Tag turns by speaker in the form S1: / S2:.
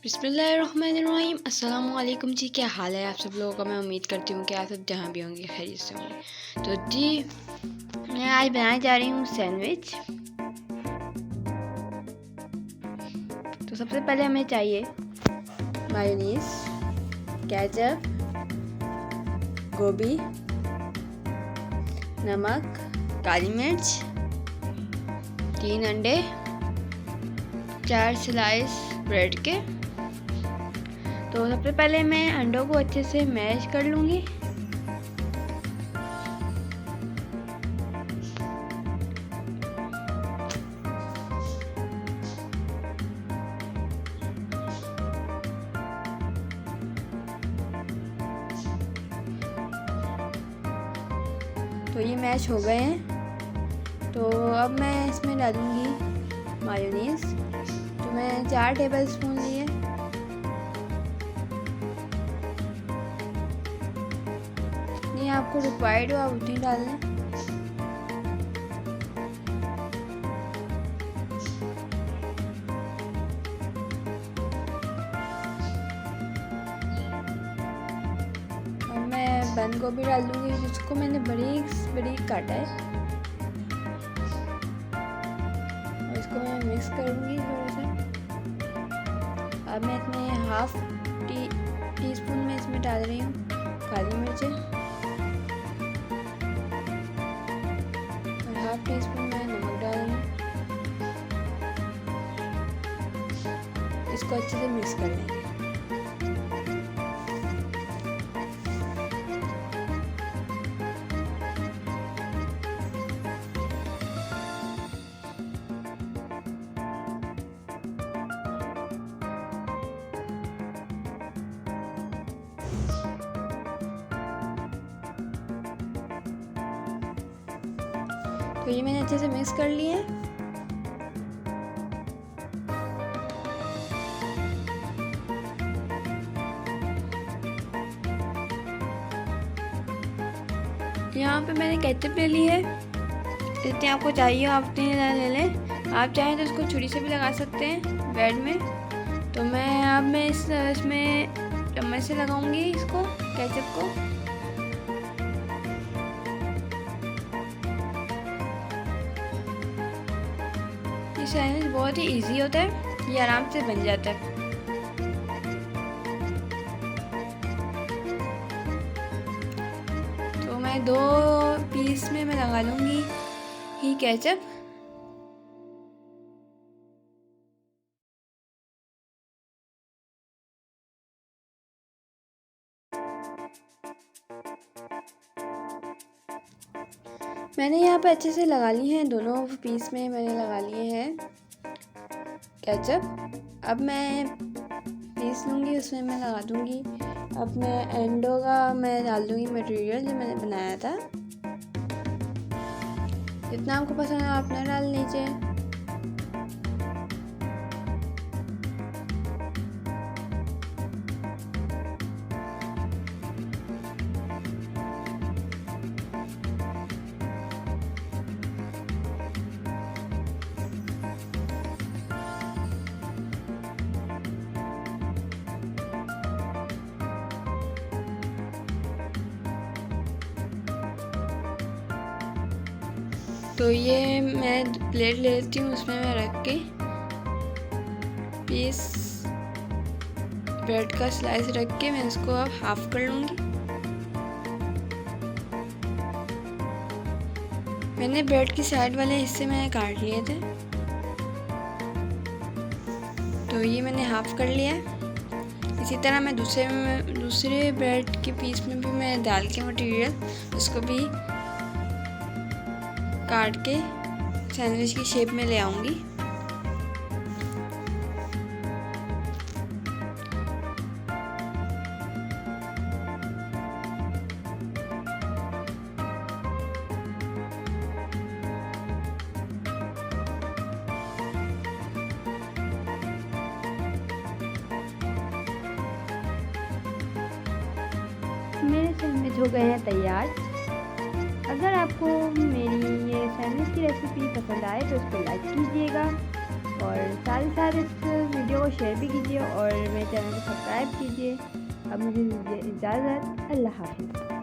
S1: बिस्मिल्लाहिर्रहमानिर्रहीम। अस्सलाम वालेकुम जी, क्या हाल है आप सब लोगों का। मैं उम्मीद करती हूँ कि आप सब जहाँ भी होंगे खैरियत से होंगे। तो जी, मैं आज बनाने जा रही हूँ सैंडविच। तो सबसे पहले हमें चाहिए मायोनीज, केचप, गोभी, नमक, काली मिर्च, 3 अंडे, 4 स्लाइस ब्रेड के। तो सबसे पहले मैं अंडों को अच्छे से मैश कर लूँगी। तो ये मैश हो गए हैं। तो अब मैं इसमें डालूँगी मायोनीज़। तो मैं 4 टेबलस्पून लिए। जितनी आपको रिक्वायर्ड हो आप उतनी डाल लें। अब मैं बंद गोभी डाल दूँगी, जिसको मैंने बारीक काटा है। और इसको मैं मिक्स करूँगी थोड़ा सा। अब मैं इसमें हाफ टी स्पून में इसमें डाल रही हूँ काली मिर्चें, और हाफ टी स्पून में नमक डाल रही हूँ। इसको अच्छे से मिक्स कर लेंगे। तो ये मैंने अच्छे से मिक्स कर लिया है। यहाँ पे मैंने केचप ले ली है। जितनी आपको चाहिए आप उतनी ले लें। आप चाहें तो इसको छुरी से भी लगा सकते हैं ब्रेड में। तो मैं इसमें चम्मच से लगाऊंगी इसको, केचप को। ये सैंडविच बहुत ही इजी होता है, ये आराम से बन जाता है। तो मैं 2 पीस में मैं लगा लूँगी ही केचप। मैंने यहाँ पे अच्छे से लगा ली हैं, दोनों पीस में मैंने लगा लिए हैं केचप। अब मैं पीस लूँगी, उसमें मैं लगा दूँगी। अब मैं अंडों का मैं डाल दूँगी मटेरियल जो मैंने बनाया था। जितना आपको पसंद है आप ना डाल लीजिए। तो ये मैं प्लेट लेती हूँ, उसमें मैं रख के पीस ब्रेड का स्लाइस रख के मैं इसको अब हाफ कर लूँगी। मैंने ब्रेड की साइड वाले हिस्से मैंने काट लिए थे। तो ये मैंने हाफ कर लिया है। इसी तरह मैं दूसरे ब्रेड के पीस में भी मैं डाल के मटेरियल उसको भी काट के सैंडविच की शेप में ले आऊँगी। मेरे सैंडविच हो गए हैं तैयार। अगर आपको मेरी ये सैंडविच की रेसिपी पसंद आए तो उसको लाइक कीजिएगा और साथ ही साथ इस वीडियो को शेयर भी कीजिए और मेरे चैनल को सब्सक्राइब कीजिए। अब मुझे दीजिए इजाज़त। अल्लाह हाफिज़।